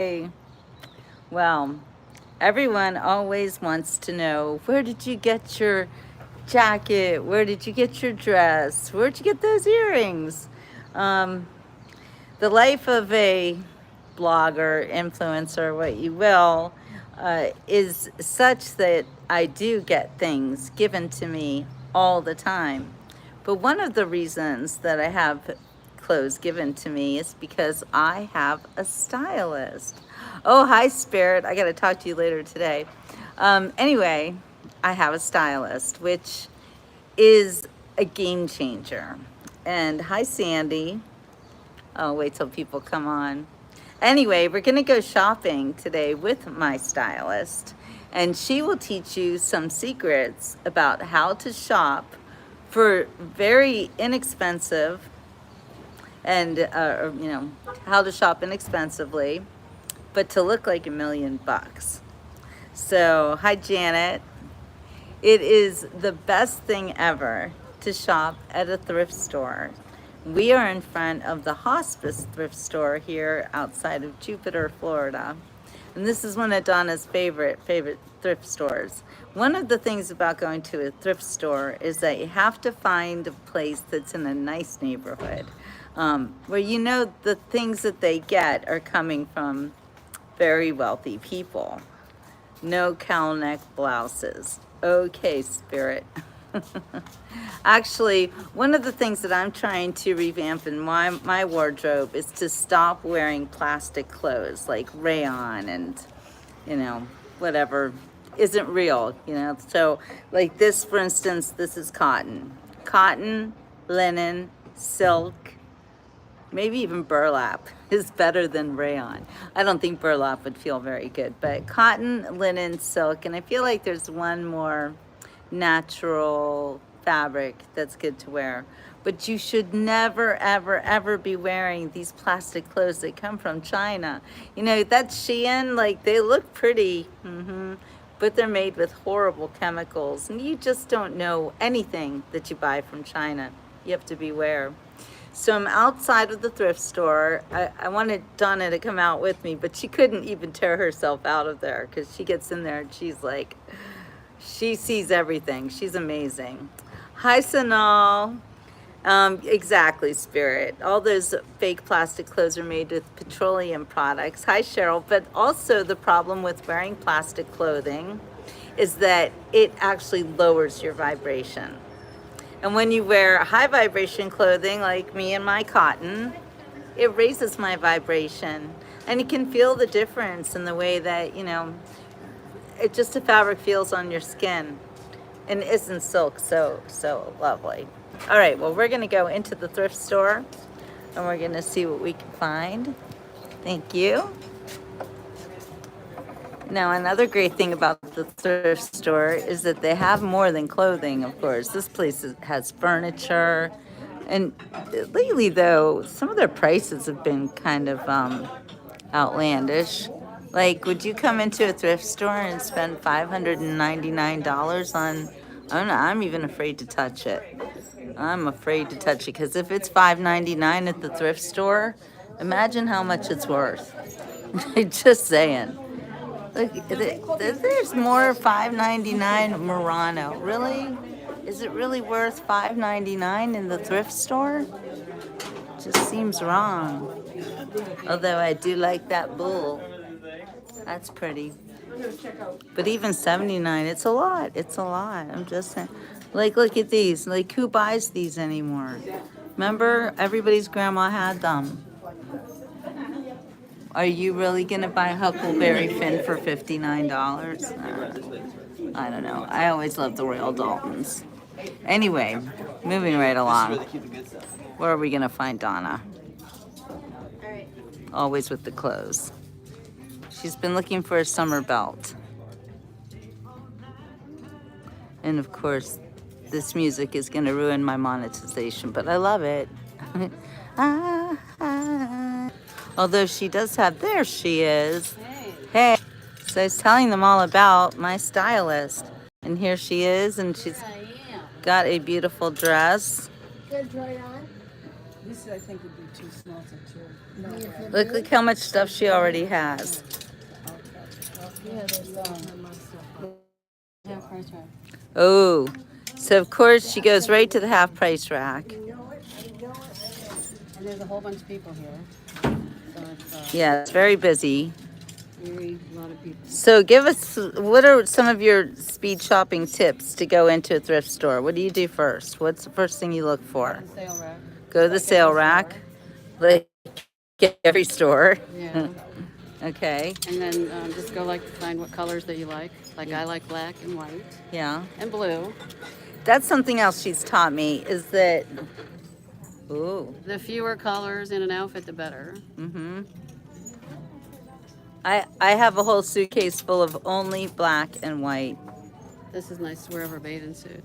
Hey, well, everyone always wants to know, where did you get your jacket? Where did you get your dress? Where'd you get those earrings? Um, the life of a blogger, influencer, what you will, is such that I do get things given to me all the time. But one of the reasons that I have clothes given to me is because I have a stylist. Oh, hi, Spirit. I got to talk to you later today. Anyway, I have a stylist, which is a game changer. And hi, Sandy. Oh, wait till people come on. Anyway, we're going to go shopping today with my stylist, and she will teach you some secrets about how to shop for very inexpensive and, how to shop inexpensively, but to look like $1,000,000. So, hi, Janet. It is the best thing ever to shop at a thrift store. We are in front of the Hospice thrift store here outside of Jupiter, Florida. And this is one of Donna's favorite thrift stores. One of the things about going to a thrift store is that you have to find a place that's in a nice neighborhood, where you know the things that they get are coming from very wealthy people. No cowl neck blouses. Okay, Spirit. Actually, one of the things that I'm trying to revamp in my wardrobe is to stop wearing plastic clothes like rayon and, whatever isn't real. So, like this, for instance, this is cotton. Cotton, linen, silk, maybe even burlap is better than rayon. I don't think burlap would feel very good, but cotton, linen, silk, and I feel like there's one more natural fabric that's good to wear. But you should never, ever, ever be wearing these plastic clothes that come from China. That's Shein, like they look pretty, but they're made with horrible chemicals, and you just don't know anything that you buy from China. You have to beware. So I'm outside of the thrift store. I wanted Donna to come out with me, but she couldn't even tear herself out of there because she gets in there and she's like, she sees everything. She's amazing. Hi, Sanal. Exactly, Spirit. All those fake plastic clothes are made with petroleum products. Hi, Cheryl. But also the problem with wearing plastic clothing is that it actually lowers your vibration. And when you wear high vibration clothing like me and my cotton, it raises my vibration. And you can feel the difference in the way that, it just the fabric feels on your skin. And isn't silk so lovely? All right, well, we're going to go into the thrift store and we're going to see what we can find. Thank you. Now, another great thing about the thrift store is that they have more than clothing, of course. This place has furniture. And lately, though, some of their prices have been kind of outlandish. Like, would you come into a thrift store and spend $599 on, I don't know, I'm even afraid to touch it. I'm afraid to touch it because if it's $5.99 at the thrift store, imagine how much it's worth. Just saying. Look, there's more $5.99 Murano. Really? Is it really worth $5.99 in the thrift store? Just seems wrong. Although I do like that bull. That's pretty. But even $79, it's a lot. It's a lot. I'm just saying. Like, look at these. Like, who buys these anymore? Remember, everybody's grandma had them. Are you really going to buy Huckleberry Finn for $59? I don't know. I always love the Royal Daltons. Anyway, moving right along. Where are we going to find Donna? Always with the clothes. She's been looking for a summer belt. And of course, this music is going to ruin my monetization, but I love it. Although she does have, there she is. Hey. So I was telling them all about my stylist. And here she is, and she's got a beautiful dress. This, I think, would be too small to two. No way. Look how much stuff she already has. Yeah, there's half price rack. Oh, so of course she goes right to the half price rack. And there's a whole bunch of people here. So it's Yeah, it's very busy. very, a lot of people. So give us, what are some of your speed shopping tips to go into a thrift store? What do you do first? What's the first thing you look for? The sale rack. Go to the sale rack, like every store. Yeah. Okay, And then just go like to find what colors that you like. Like I like black and white yeah. and blue. That's something else she's taught me is that, ooh, The fewer colors in an outfit, the better. mm-hmm. I have a whole suitcase full of only black and white. This is nice to wear over a bathing suit.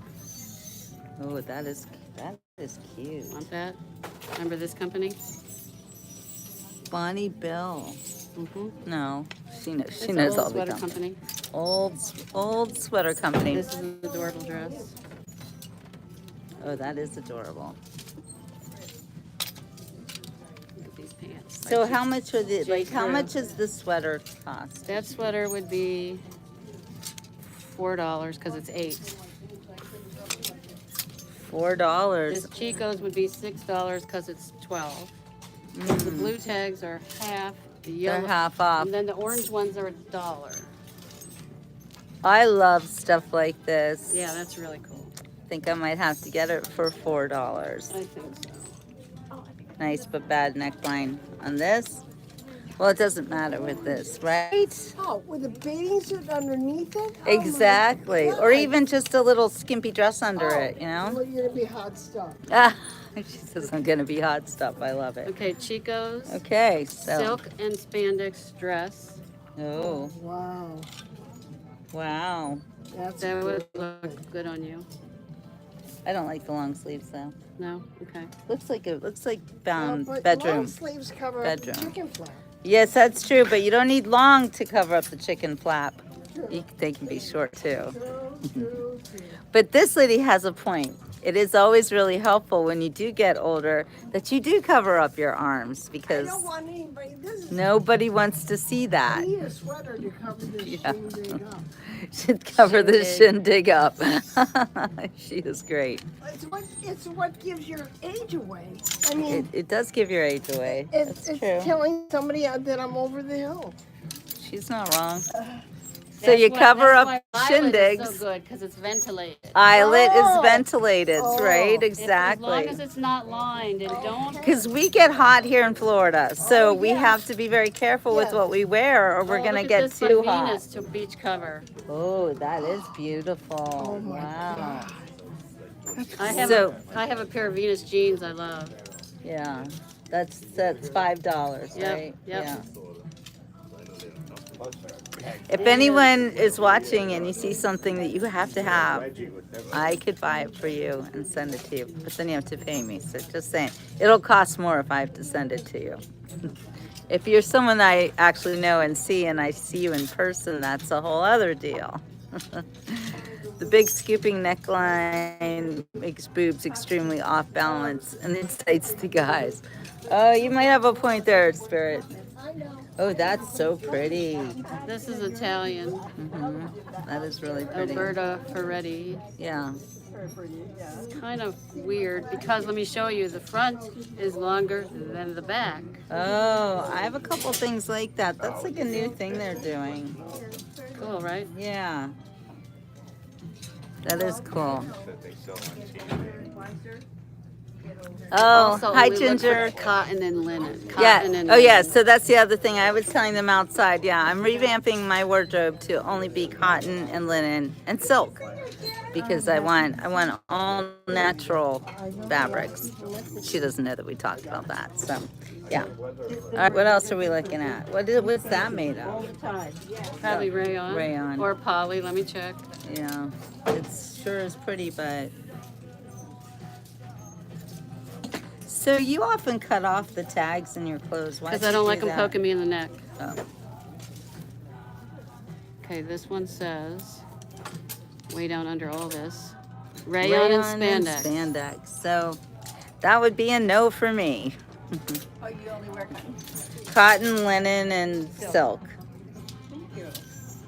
Oh, that is cute. Want that? Remember this company? Bonnie Bill. Mm-hmm. No, she knows. She It's knows an all old the sweater companies. company. Old sweater company. This is an adorable dress. Oh, that is adorable. Look at these pants. So Like how much are the like? How Drew. much is the sweater cost? that sweater would be $4 because it's 8. $4. This Chico's would be $6 because it's 12. The blue tags are half. The yellow, They're half off. and then the orange ones are $1. I love stuff like this. Yeah, that's really cool. I think I might have to get it for $4. I think so. Nice but bad neckline on this. Well, it doesn't matter with this, right? Oh, with a bathing suit underneath it? Oh, Exactly. my Or God. even just a little skimpy dress under Oh, it, you know? Well, you're gonna be hot stuff. Ah, she says I'm gonna be hot stuff. I love it. Okay, Chico's Okay, so. silk and spandex dress. Oh, Wow, wow. that's That good. would look good on you. I don't like the long sleeves though. No? Okay. Looks like But long bedroom. sleeves cover Bedroom. up the chicken flap. Yes, that's true, but you don't need long to cover up the chicken flap. They can be short too. True. But this lady has a point. It is always really helpful when you do get older that you do cover up your arms I because don't want anybody, this is, nobody wants to see I that. need a sweater to cover this Yeah. shindig up. Should cover the Shindig. shindig up. She is great. It's what gives your age away. I mean, It does give your age away. it's That's true. telling somebody that I'm over the hill. She's not wrong. So That's you why- cover that's up why Violet shindigs. is so good because it's ventilated. Eyelet is Oh. ventilated, Oh. right? As long Exactly. as it's not lined and don't. Because we get hot here in Florida, so we yeah. have to be very careful with Yes. what we wear, or we're Oh, gonna look at get this too by hot. Venus to beach cover. Oh, that is beautiful. Oh my Wow. I have So- I have a pair of Venus jeans I love. Yeah, that's $5, Yep, right? yep. Yeah. If anyone is watching and you see something that you have to have, I could buy it for you and send it to you. But then you have to pay me. So just saying, it'll cost more if I have to send it to you. If you're someone I actually know and see, and I see you in person, that's a whole other deal. The big scooping neckline makes boobs extremely off balance and incites the guys. Oh, you might have a point there, Spirit. Oh, that's so pretty. This is Italian. That is really pretty. Alberta Ferretti. Yeah. It's kind of weird because let me show you. The front is longer than the back. Oh, I have a couple things like that. That's like a new thing they're doing. Cool, right? Yeah. That is cool. Oh, Also, hi, we look for Ginger. cotton and linen. Cotton Yeah. and Oh, linen. yeah. So that's the other thing. I was telling them outside. Yeah, I'm revamping my wardrobe to only be cotton and linen and silk because I want all natural fabrics. She doesn't know that we talked about that. So, yeah. All right. What else are we looking at? What's that made of? Probably rayon. Rayon. Or poly. Let me check. Yeah. It sure is pretty, but. So you often cut off the tags in your clothes. Why Because do I you don't do like them that? poking me in the neck. Oh. Okay, this one says, way down under all this, rayon and spandex. spandex. So That would be a no for me. Oh, you only wear Cotton, linen, and silk.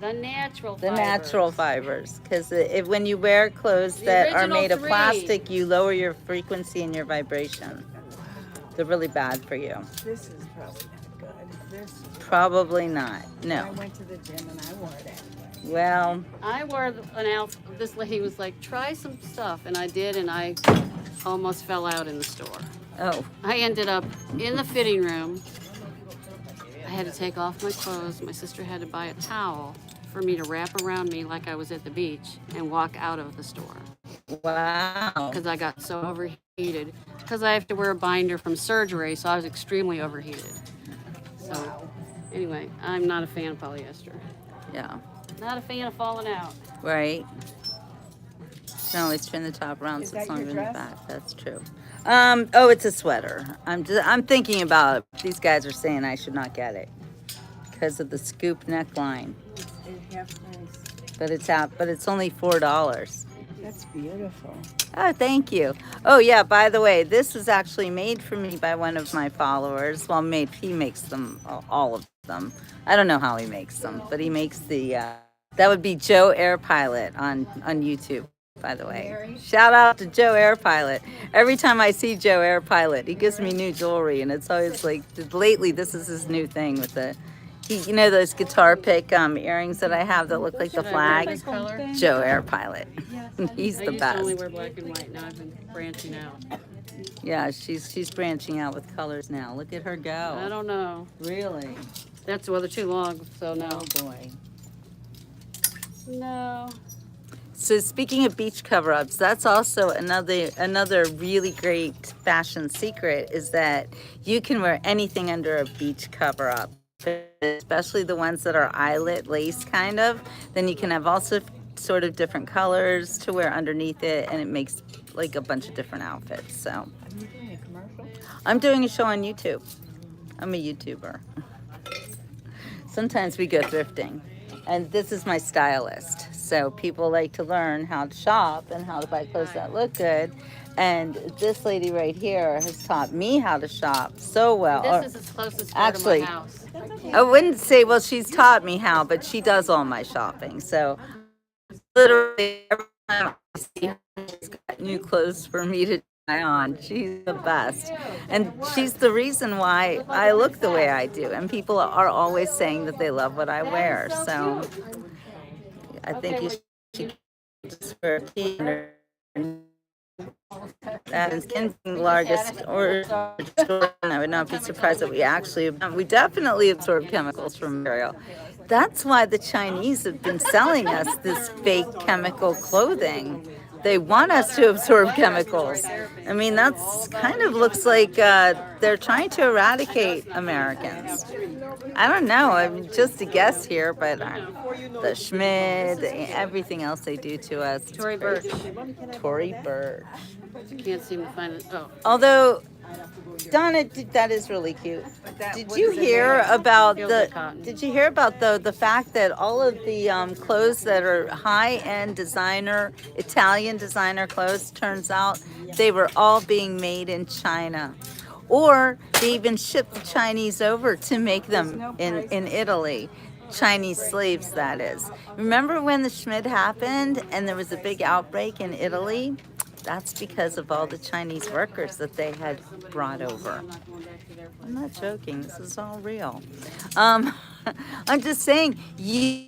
The natural The fibers. natural fibers. Because when you wear clothes The that are original made of 3. plastic, you lower your frequency and your vibration. They're really bad for you. This is probably not good. This is, Probably not. I No. went to the gym and I wore it anyway. Well, I wore an outfit. This lady was like, try some stuff. And I did, and I almost fell out in the store. oh, I ended up in the fitting room. I had to take off my clothes. My sister had to buy a towel for me to wrap around me like I was at the beach and walk out of the store wow. because I got so overheated. Because I have to wear a binder from surgery, so I was extremely overheated. So, anyway, I'm not a fan of polyester. Yeah. Not a fan of falling out. Right. Can always turn the top around Is so it's that your longer in the dress? back. That's true. Oh, it's a sweater. I'm thinking about it. These guys are saying I should not get it because of the scoop neckline. It's half price. But it's only $4. That's beautiful. Oh, thank you. Oh, yeah, by the way, this was actually made for me by one of my followers. Well, he makes them, all of them. I don't know how he makes them, but he makes that would be Joe Air Pilot on YouTube, by the way. Shout out to Joe Air Pilot. Every time I see Joe Air Pilot, he gives me new jewelry, and it's always like, lately, this is his new thing with you know those guitar pick earrings that I have that look like the Should I wear flag? this color? Joe Air Pilot. He's I the used to only best. wear black and white. Now I've been branching out. Yeah, she's branching out with colors now. Look at her I go. don't know. Really? That's well, they're too long, so no. Oh boy. No. So speaking of beach cover-ups, that's also another really great fashion secret is that you can wear anything under a beach cover-up, especially the ones that are eyelet lace kind of. Then you can have also sort of different colors to wear underneath it, and it makes like a bunch of different outfits. So Are you doing a commercial? I'm doing a show on YouTube. I'm a YouTuber. Sometimes we go thrifting. And this is my stylist. So people like to learn how to shop and how to buy clothes that look good. And this lady right here has taught me how to shop so well. This is as close as to actually, my house. I wouldn't say, well, she's taught me how, but she does all my shopping. So literally every time I see her, she's got new clothes for me to try on. She's the best. And she's the reason why I look the way I do. And people are always saying that they love what I wear. So I think you should just wear a t-shirt. That is the largest or store, and I would not be surprised that we definitely absorb chemicals from material. That's why the Chinese have been selling us this fake chemical clothing. They want us to absorb chemicals. I mean, that's kind of looks like they're trying to eradicate Americans. I don't know. I'm just a guess here, but the Schmid, everything else they do to us. it's Tory crazy. Burch. Tory Burch. Can't seem to find it. Oh, Although, Donna, that is really cute. Did you hear about the fact that all of the clothes that are high-end designer, Italian designer clothes, turns out they were all being made in China. Or they even shipped the Chinese over to make them in Italy. Chinese slaves, that is. Remember when the Schmid happened and there was a big outbreak in Italy? That's because of all the Chinese workers that they had brought over. I'm not joking. This is all real. I'm just saying, you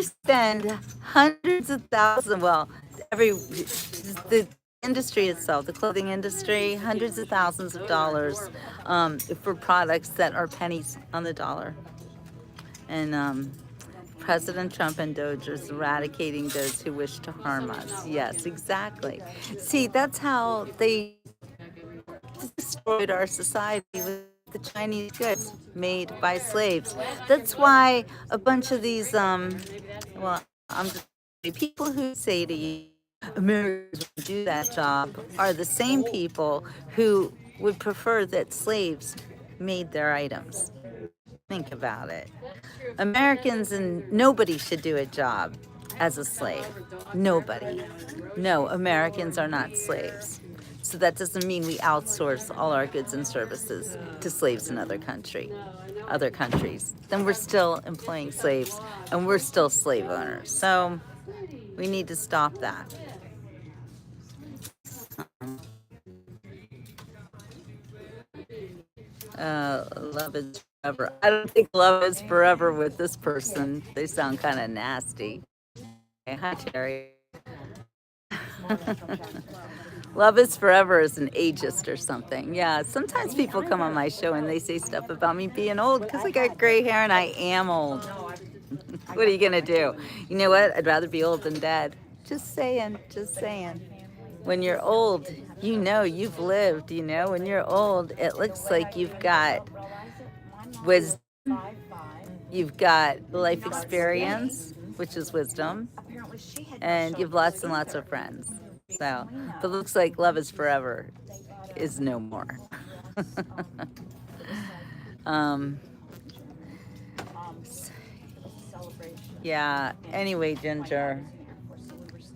spend hundreds of thousands, well, the industry itself, the clothing industry, hundreds of thousands of dollars for products that are pennies on the dollar. And President Trump and Dodgers eradicating those who wish to harm us. Yes, exactly. See, that's how they destroyed our society with the Chinese goods made by slaves. That's why a bunch of these, people who say to you, Americans would do that job are the same people who would prefer that slaves made their items. Think about it. Americans and nobody should do a job as a slave. Nobody. No, Americans are not slaves. So that doesn't mean we outsource all our goods and services to slaves in other countries. Then we're still employing slaves and we're still slave owners. So we need to stop that. Love is forever. I don't think love is forever with this person. They sound kind of nasty. Okay, hi, Terry. Love is forever is an ageist or something. Yeah, sometimes people come on my show and they say stuff about me being old because I got gray hair and I am old. What are you gonna do? You know what? I'd rather be old than dead. Just saying, just saying. When you're old, you know you've lived, you know. When you're old, it looks like you've got wisdom, you've got life experience, which is wisdom, and you have lots and lots of friends. So, but it looks like love is forever is no more. Yeah, anyway, Ginger,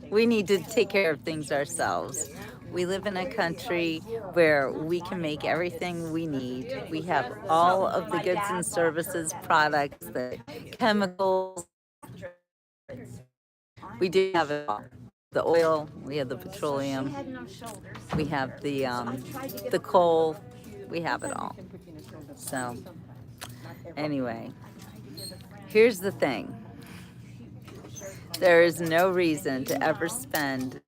we need to take care of things ourselves. We live in a country where we can make everything we need. We have all of the goods and services, products, the chemicals. We do have it all. The oil, we have the petroleum, we have the coal, we have it all. So, anyway, here's the thing. There is no reason to ever spend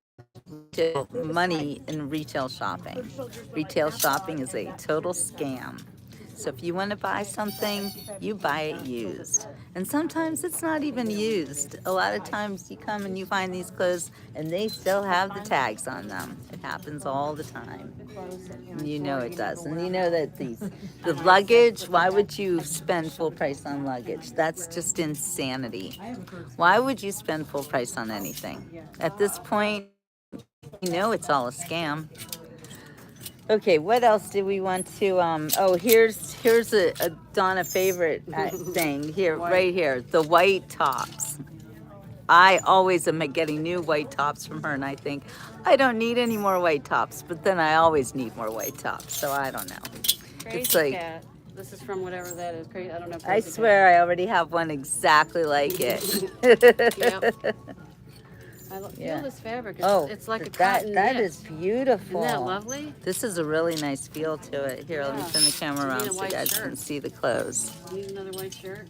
money in retail shopping. Retail shopping is a total scam. So if you want to buy something, you buy it used. And sometimes it's not even used. A lot of times you come and you find these clothes and they still have the tags on them. It happens all the time. And you know it does. And you know that the luggage, why would you spend full price on luggage? That's just insanity. Why would you spend full price on anything? At this point, you know it's all a scam. Okay, what else do we want to, oh, here's a Donna favorite thing here, right here, the white tops. I always am getting new white tops from her and I think, I don't need any more white tops, but then I always need more white tops, so I don't know. Crazy It's like, cat. This is from whatever that is. Crazy. I don't know. I swear I already have one exactly like it. Yep. I feel Yeah. this fabric. Oh, It's like a that cotton that knit. is beautiful. Isn't that lovely? This is a really nice feel to it. Here, let me Yeah. turn the camera You need around a so you white guys can shirt. see the clothes. You need another white shirt.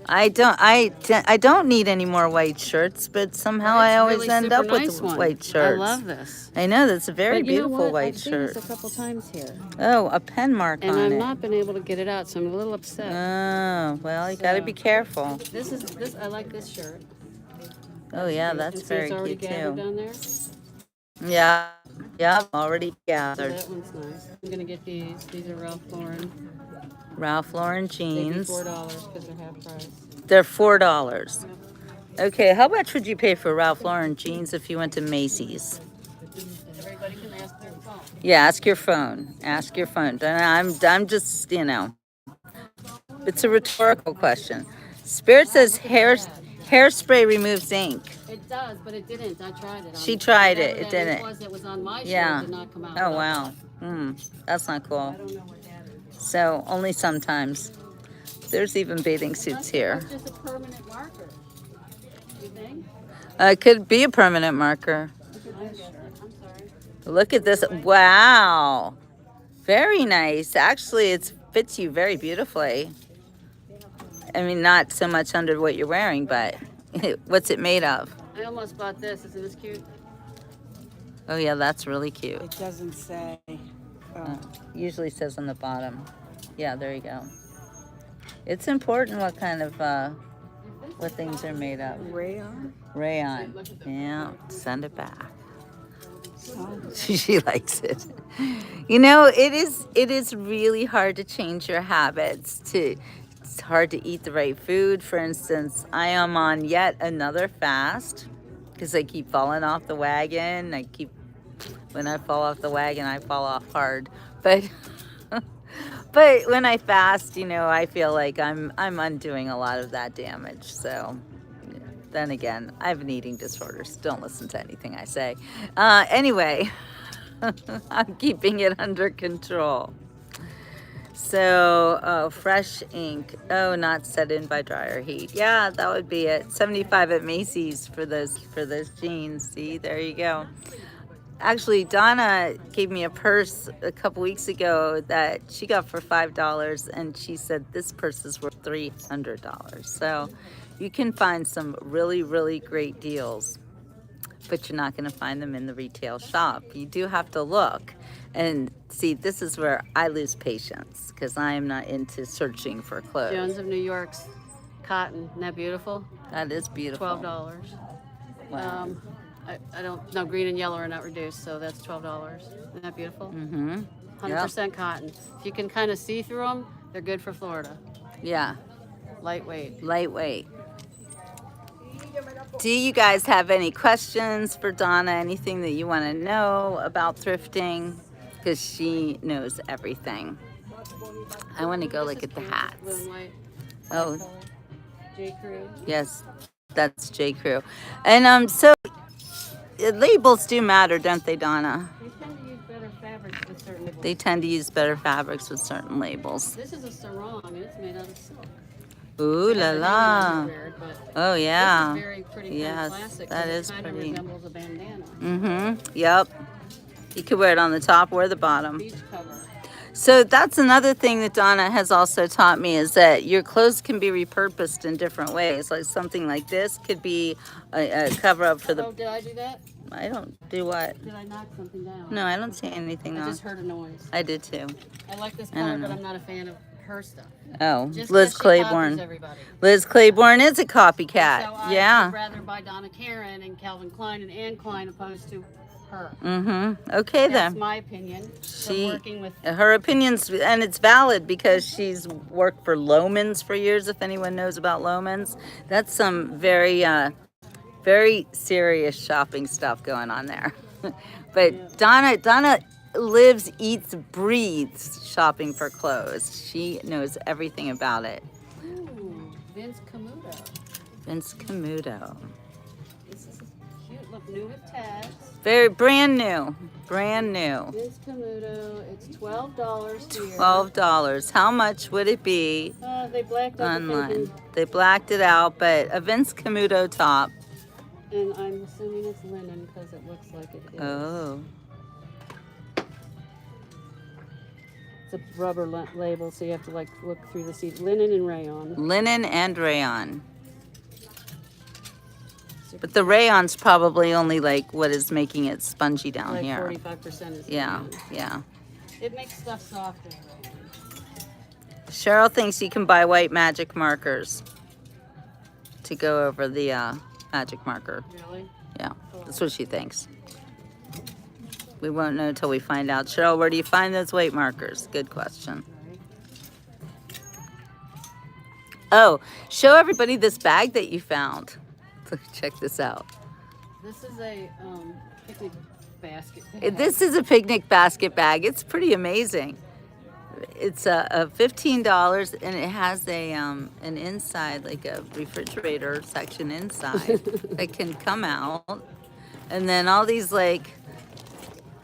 I don't need any more white shirts, but somehow I always really end super up with nice one. white shirts. I love this. I know, that's a very But you know beautiful what? white I've seen shirt. this a couple times here, Oh, a pen mark and on I've it. not been able to get it out, so I'm a little upset. Oh, well, you gotta So- be careful. This. I like this shirt. Oh yeah, And that's see very it's already cute gathered too. down there. Yeah, already So gathered. that one's nice. I'm gonna get these. These are Ralph Lauren. Ralph Lauren They'd be jeans. $4 because they're half price. They're $4. Okay, how much would you pay for Ralph Lauren jeans if you went to Macy's? Everybody can ask their phone. Yeah, ask your phone. Ask your phone. I'm just, you know, it's a rhetorical question. Spirit says hairspray removes ink. It does, but it didn't. I tried it. She tried it. Whatever It that didn't. It was on my shirt. Yeah. It did not come out. Oh wow. That's not cool. I don't know what that is. So only sometimes. There's even bathing suits here. That's just a permanent marker. You think? It could be a permanent marker. I'm sorry. Look at this. Wow. Very nice. Actually, it fits you very beautifully. I mean, not so much under what you're wearing, but what's it made of? I almost bought this. Isn't this cute? Oh, yeah, that's really cute. It doesn't say. Usually says on the bottom. Yeah, there you go. It's important what kind of, what things are made of. Rayon? Rayon. Yeah, send it back. She likes it. You know, it is really hard to change your habits. It's hard to eat the right food. For instance, I am on yet another fast because I keep falling off the wagon. When I fall off the wagon, I fall off hard. But but when I fast, you know, I feel like I'm undoing a lot of that damage. So then again, I have an eating disorder, so don't listen to anything I say. Anyway, I'm keeping it under control. So, fresh ink. Oh, not set in by dryer heat. Yeah, that would be it. 75 at Macy's for those jeans. See, there you go. Actually, Donna gave me a purse a couple weeks ago that she got for $5, and she said this purse is worth $300. So you can find some really, really great deals, but you're not going to find them in the retail shop. You do have to look and see. This is where I lose patience because I am not into searching for clothes. Jones of New York's cotton. Isn't that beautiful? That is beautiful. $12. Wow. I don't know, green and yellow are not reduced, so that's $12. Isn't that beautiful? Mm-hmm. 100% cotton. If you can kind of see through them, they're good for Florida. Yeah. Lightweight. Lightweight. Do you guys have any questions for Donna? Anything that you want to know about thrifting? Because she knows everything. I want to go look at the hats. Blue and white. Oh, J. Crew. yes, that's J. Crew. And so labels do matter, don't they, Donna? They tend to use better fabrics with certain labels. They tend to use better fabrics with certain labels. This is a sarong, and it's made out of silk. Ooh la la. Weird, but Oh yeah. this is very pretty, kind Yes, of classic. that 'cause is it kind pretty. of resembles a bandana. Mm-hmm. Yep. You could wear it on the top or the bottom. Beach cover. So that's another thing that Donna has also taught me is that your clothes can be repurposed in different ways. Like something like this could be a cover up for the. Oh, did I do that? I don't do what? Did I knock something down? No, I don't see anything I else. just heard a noise. I did too. I like this I don't color, but know. I'm not a fan of her stuff. Oh, Just 'cause Liz she Claiborne. copies everybody. Liz Claiborne is a copycat. So I Yeah. would rather buy Donna Karan and Calvin Klein and Anne Klein opposed to her. Mm-hmm. Okay That's then. my opinion. From She, working with her opinions, and it's valid because she's worked for Loehmann's for years. If anyone knows about Loehmann's, that's some very, very serious shopping stuff going on there. But Donna lives, eats, breathes shopping for clothes. She knows everything about it. ooh, Vince Kamudo. Vince Kamudo. This is cute. Look, new with tags. Very brand new. Brand new. Vince Kamudo. It's $12 here. $12. How much would it be They blacked out the online? thinking, They blacked it out, but a Vince Kamudo top. and I'm assuming it's linen because it looks like it is. Oh. It's a rubber label, so you have to like look through the seat. Linen and rayon. Linen and rayon. But the rayon's probably only like what is making it spongy down Like here. 45% is Yeah, rayon. yeah. It makes stuff softer. Cheryl thinks you can buy white magic markers to go over the magic marker. Really? Yeah, that's what she thinks. We won't know until we find out. Cheryl, where do you find those white markers? Good question. Oh, show everybody this bag that you found. Check this out. This is a picnic basket. This is a picnic basket bag. It's pretty amazing. It's a $15 and it has a an inside, like a refrigerator section inside that can come out, and then all these like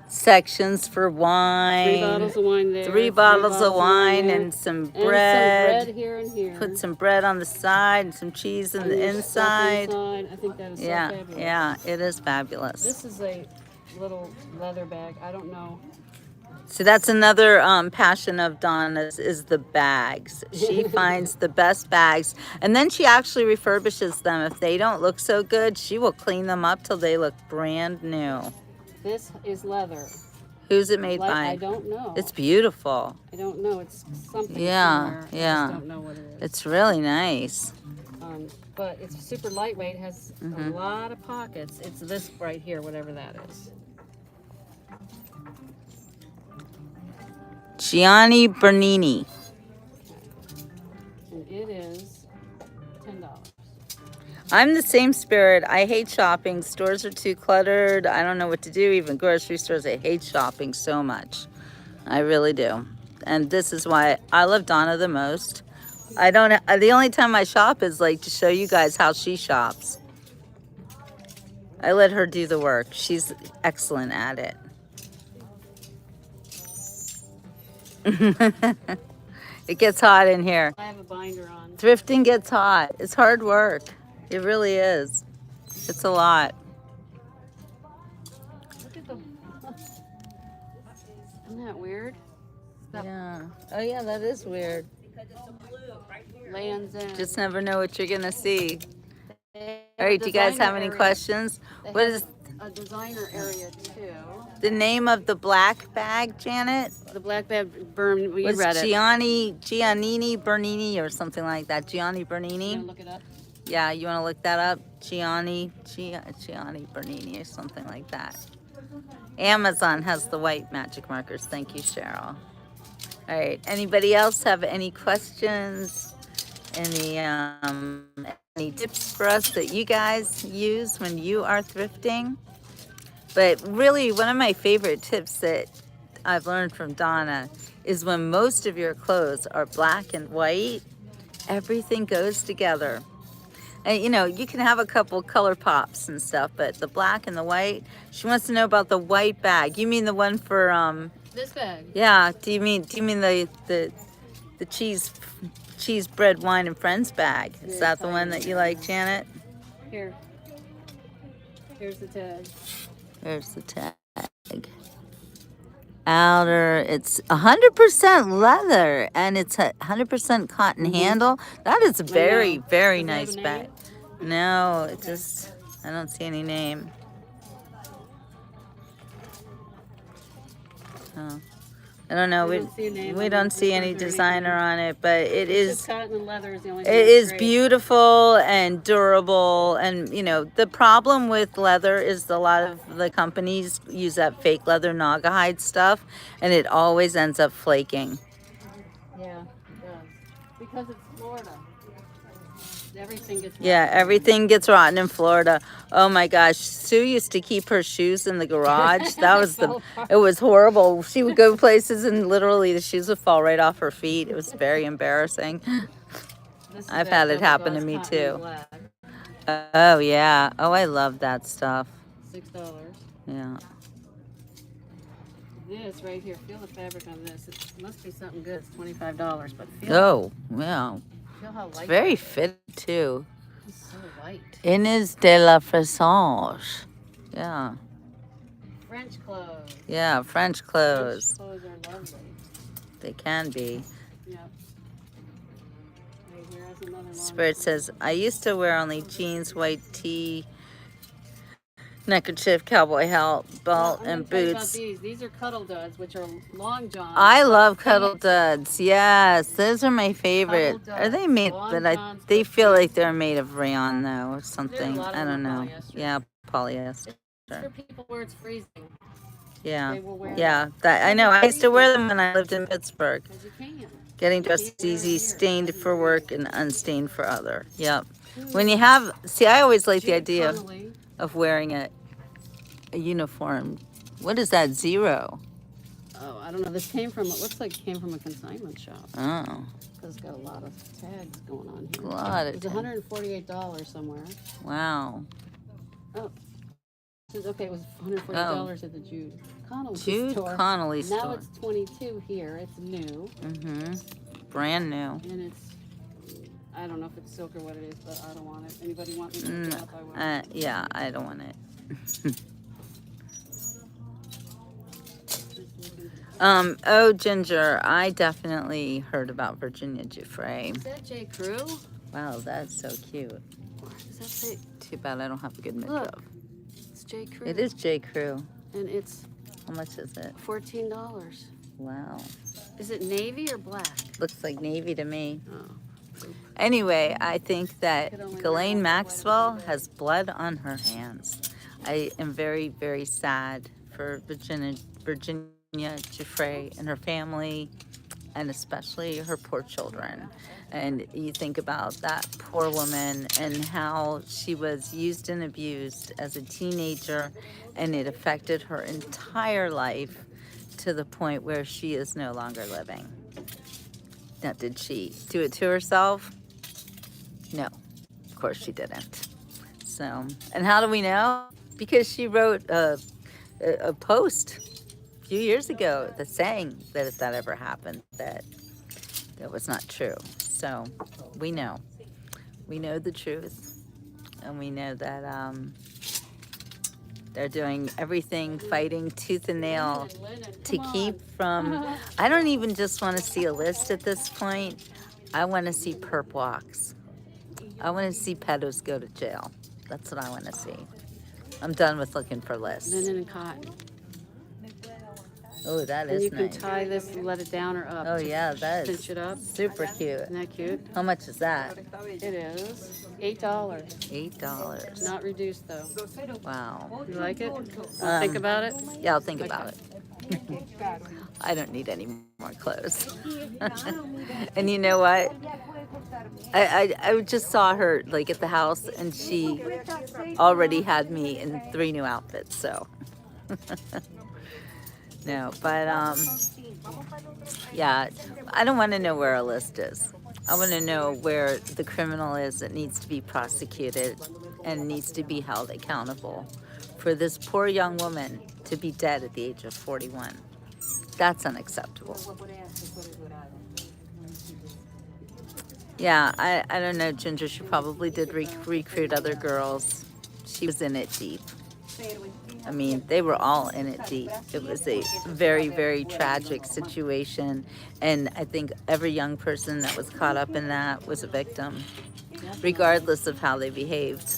sections for wine. 3 bottles of wine there. 3 bottles of wine there, and some and bread. some bread here and here. Put some bread on the side and some cheese in And the there's stuff inside. inside. I think that is Yeah, so fabulous. yeah, it is fabulous. This is a little leather bag. I don't know. So that's another passion of Donna's is the bags. She finds the best bags, and then she actually refurbishes them. If they don't look so good, she will clean them up till they look brand new. This is leather. Who's it made Like, by? I don't know. It's beautiful. I don't know. It's something. Yeah, somewhere. I yeah. just don't know what it is. It's really nice. But it's super lightweight. Has Mm-hmm. a lot of pockets. It's this right here, whatever that is. Gianni Bernini. And it is $10. I'm the same spirit. I hate shopping. Stores are too cluttered. I don't know what to do. Even grocery stores, I hate shopping so much. I really do. And this is why I love Donna the most. I don't. The only time I shop is like to show you guys how she shops. I let her do the work. She's excellent at it. It gets hot in here. I have a binder on. Thrifting gets hot. It's hard work. It really is. It's a lot. Look at the. Isn't that weird? Yeah. Oh yeah, that is weird. Lands in. Just never know what you're gonna see. They All have right, a do you guys have designer any area. questions? They What have is a designer area too? the name of the black bag, Janet? The black bag burn. We Was read it. Giannini Bernini or something like that? Gianni You Bernini? gonna look it up? Yeah, you want to look that up? Gianni Bernini or something like that. Amazon has the white magic markers. Thank you, Cheryl. All right. Anybody else have any questions? Any tips for us that you guys use when you are thrifting? But really, one of my favorite tips that I've learned from Donna is when most of your clothes are black and white, everything goes together. And you know, you can have a couple color pops and stuff, but the black and the white, she wants to know about the white bag. You mean the one for This bag. yeah, do you mean the cheese bread wine and friends bag? Is that the one that you like, Janet? Here. Here's the tag. There's the tag. Outer, it's 100% leather and it's a 100% cotton handle. That is a very, very Does it have nice a name? bag. No, it just, I don't see any name. Oh. I don't know. We don't see a name We on don't it. see any There's designer on it, but it It's just is. cotton and leather is the only It thing that's is great. beautiful and durable, and you know the problem with leather is a lot of the companies use that fake leather Naugahyde stuff, and it always ends up flaking. Yeah, it does. Because it's Florida. Everything gets Yeah, rotten. everything gets rotten in Florida. Oh my gosh, Sue used to keep her shoes in the garage. That was it was horrible. She would go places and literally the shoes would fall right off her feet. It was very embarrassing. This is I've that had it double happen to gauze me cotton and too. black. Oh yeah. Oh, I love that stuff. $6. Yeah. This right here, feel the fabric on this. It must be something good. It's $25, but Oh, wow. feel how It's light very it is. fit too. It's so light. Inez de la Fressange. Yeah. French clothes. Yeah, French clothes. French clothes are lovely. They can be. Yep. Right here has another one. Spirit says, I used to wear only jeans, white tee, neckerchief, cowboy hat, belt, I'm and gonna tell you about boots. these are cuddle duds, which are long johns. I love but cuddle fancy. duds. Yes, those are my favorite. Cuddle Are they duds, made? long But johns, they but feel like fancy. they're made of rayon though, or something. lot of I don't them are know. polyester. Yeah, polyester. It's for people where it's freezing. Yeah, They will wear yeah. That I know. I used to wear them when I lived in Pittsburgh. because you can. Getting dressed is easy, stained for work and unstained for other. Yep. When you have, see, I always like the Jude idea Connolly. of wearing a uniform. What is that, Zero? Oh, I don't know. This came from. It looks like it came from a consignment shop Oh, because it's got a lot of tags going on a here. lot It's of. $148 somewhere. Wow. Oh, okay. It was $140 at the Jude Connolly Jude store. Connolly Now store. it's 22 here. It's new Mm-hmm. Brand new. and it's. I don't know if it's silk or what it is, but I don't want it. Anybody want me to look it up? I will. Yeah, I don't want it. Oh, Ginger, I definitely heard about Virginia Giuffre. Is that J. Crew? Wow, that's so cute. Does that say? Too bad I don't have a good makeup. Look, it's J. Crew. It is J. Crew. And it's How much is it? $14. Wow. Is it navy or black? Looks like navy to me. Oh. Anyway, I think that Could only Ghislaine wear Maxwell white. has blood on her hands. I am very, very sad for Virginia Giuffre and her family, and especially her poor children. And you think about that poor woman and how she was used and abused as a teenager, and it affected her entire life to the point where she is no longer living. Now, did she do it to herself? No, of course she didn't. So, and how do we know? Because she wrote a post few years ago that's saying that if that ever happened, that was not true. So we know the truth, and we know that they're doing everything, fighting tooth and nail to keep from. I don't even just want to see a list at this point. I want to see perp walks. I want to see pedos go to jail. That's what I want to see. I'm done with looking for lists. Linen and cotton. Oh, that And is you can nice. tie this and let it down or up. Oh yeah, that is Cinch it up. super cute. Isn't that cute? How much is that? It is $8. $8. Not reduced though. Wow. You like it? Think about it. Yeah, I'll think about it. I don't need any more clothes. And you know what? I just saw her like at the house, and she already had me in 3 new outfits. So no, but yeah, I don't want to know where a list is. I want to know where the criminal is that needs to be prosecuted and needs to be held accountable for this poor young woman to be dead at the age of 41. That's unacceptable. Yeah, I don't know, Ginger. She probably did recruit other girls. She was in it deep. I mean, they were all in it deep. It was a very, very tragic situation. And I think every young person that was caught up in that was a victim, regardless of how they behaved.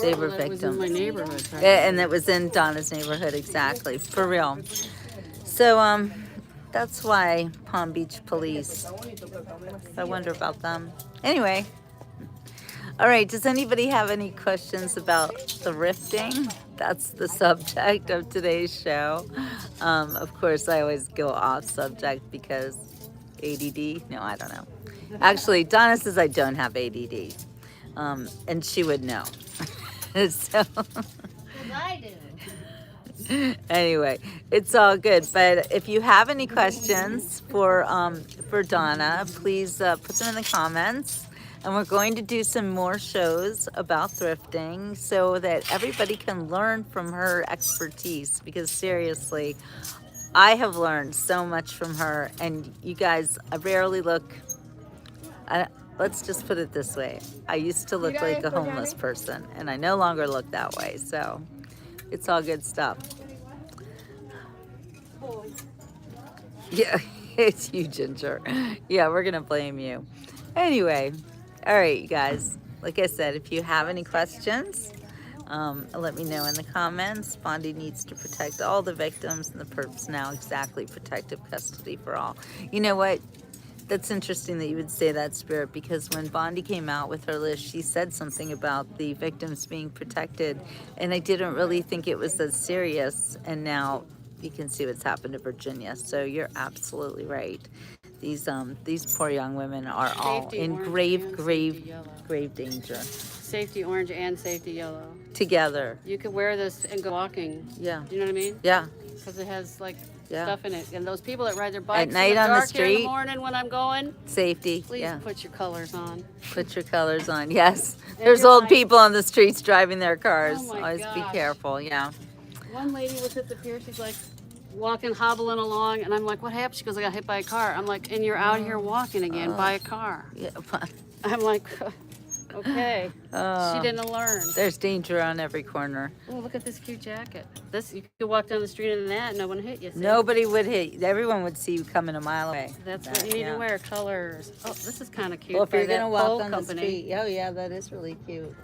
They were victims. It was in my neighborhood, right? And it was in Donna's neighborhood, exactly, for real. So, that's why Palm Beach police, I wonder about them. Anyway, all right, does anybody have any questions about thrifting? That's the subject of today's show. Of course, I always go off subject because ADD. No, I don't know. Actually, Donna says I don't have ADD, and she would know. So I do. anyway, it's all good. But if you have any questions for Donna, please put them in the comments. And we're going to do some more shows about thrifting so that everybody can learn from her expertise. Because seriously, I have learned so much from her. And you guys, I rarely look. Let's just put it this way. I used to look like a homeless person, and I no longer look that way. So it's all good stuff. Yeah, it's you, Ginger. Yeah, we're going to blame you. Anyway, all right, you guys. Like I said, if you have any questions, let me know in the comments. Bondi needs to protect all the victims, and the perps now exactly protective custody for all. You know what? That's interesting that you would say that, Spirit, because when Bondi came out with her list, she said something about the victims being protected, and I didn't really think it was as serious, and now you can see what's happened to Virginia. So you're absolutely right. These poor young women are all in grave danger. Safety orange and safety yellow. Together. You could wear this and go walking. Yeah. Do you know what I mean? Yeah. Because it has like Yeah. stuff in it. And those people that ride their bikes night in the on the dark here in street. the morning when I'm going, Safety. please Yeah. put your colors on. Put your colors on. Yes. There's you're old like- people on the streets driving their cars. Oh my Always be gosh. careful. Yeah. One lady was at the pier. She's like walking, hobbling along, and I'm like, "What happened?" She goes, "I got hit by a car." I'm like, "And you're out here walking again by a car?" Yeah. I'm like, "Okay." She didn't learn. There's danger on every corner. Oh, look at this cute jacket. This you could walk down the street in that, and no one hit you. See? Nobody would hit. Everyone would see you coming a mile away. That's what you need Yeah. to wear. Colors. Oh, this is kind of cute. Well, if by you're that gonna walk Pole on company. the street, oh yeah, that is really cute.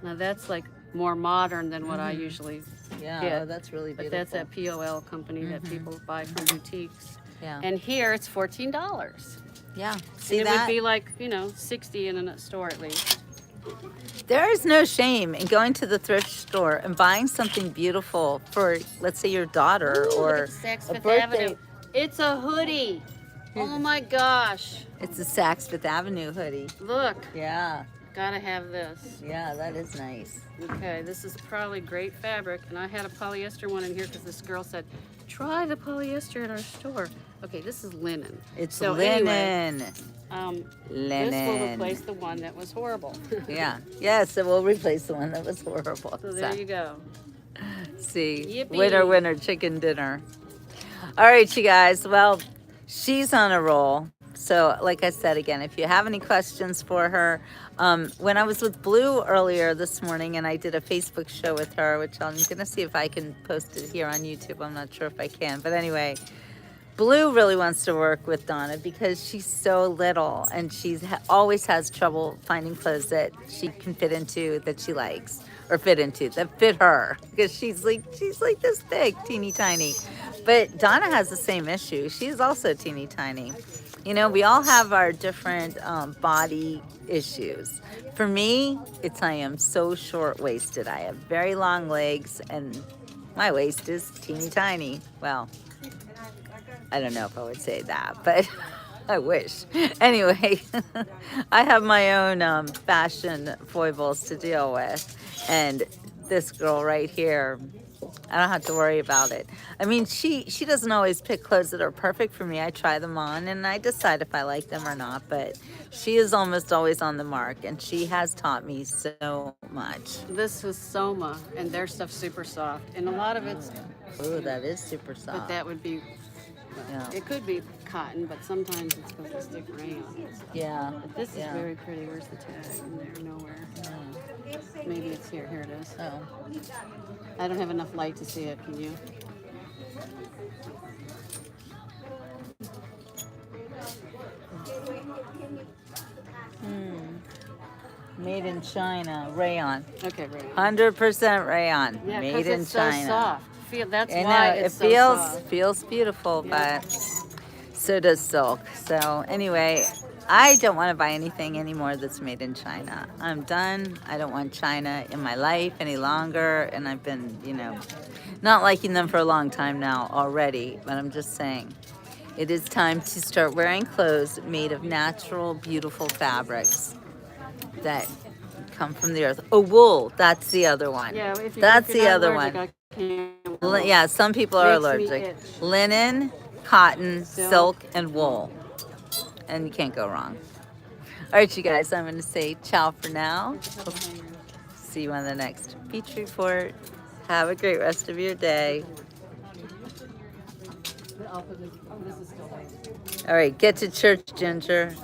Now that's like more modern than what I usually Yeah, get. oh, that's really But beautiful. that's that POL company that people buy from boutiques. Yeah. And here it's $14. Yeah. See and it that? would be like, $60 in a store at least. There is no shame in going to the thrift store and buying something beautiful for, let's say, your daughter Ooh, or look at Saks a Fifth birthday. Avenue. It's a hoodie. Oh my gosh. It's a Saks Fifth Avenue hoodie. Look, Yeah. gotta have this. Yeah, that is nice. Okay, this is probably great fabric. And I had a polyester one in here because this girl said, try the polyester at our store. Okay, this is linen. It's So linen. anyway, Linen. This will replace the one that was horrible. Yeah. Yes, it will replace the one that was horrible. So there you go. See, Yippee. winner, winner, chicken dinner. All right, you guys. Well, she's on a roll. So, like I said again, if you have any questions for her, when I was with Blue earlier this morning and I did a Facebook show with her, which I'm going to see if I can post it here on YouTube. I'm not sure if I can. But anyway, Blue really wants to work with Donna because she's so little and she's always has trouble finding clothes that she can fit into, that she likes, or fit into, that fit her, because she's like this big, teeny tiny. But Donna has the same issue. She's also teeny tiny. You know, we all have our different body issues. For me, I am so short-waisted. I have very long legs and my waist is teeny tiny. Well, I don't know if I would say that, but I wish. Anyway, I have my own fashion foibles to deal with. And this girl right here, I don't have to worry about it. I mean, she doesn't always pick clothes that are perfect for me. I try them on and I decide if I like them or not. But she is almost always on the mark, and she has taught me so much. This is Soma, and their stuff's super soft, and a lot of it's. Ooh, that is super soft. But that would be. Yeah. It could be cotton, but sometimes it's supposed to stick rayon. Yeah. But this is Yeah. very pretty. Where's the tag? In there, nowhere. Maybe it's here. Here it is. Oh. I don't have enough light to see it. Can you? Made in China, rayon. Okay, right. 100% rayon. Yeah, Made 'cause in it's China. so soft. That's I why know, it's it so feels soft. feels beautiful, Yeah. but so does silk. So anyway, I don't want to buy anything anymore that's made in China. I'm done. I don't want China in my life any longer, and I've been, not liking them for a long time now already, but I'm just saying it is time to start wearing clothes made of natural, beautiful fabrics that come from the earth. Oh, wool, that's the other one. Yeah, if That's if you're the not other allergic, one. I can't. Yeah, some people are Makes me allergic. itch. Linen, cotton, silk, Silk. and wool. And you can't go wrong. All right, you guys, I'm going to say ciao for now. See you on the next beach report. Have a great rest of your day. All right, get to church, Ginger.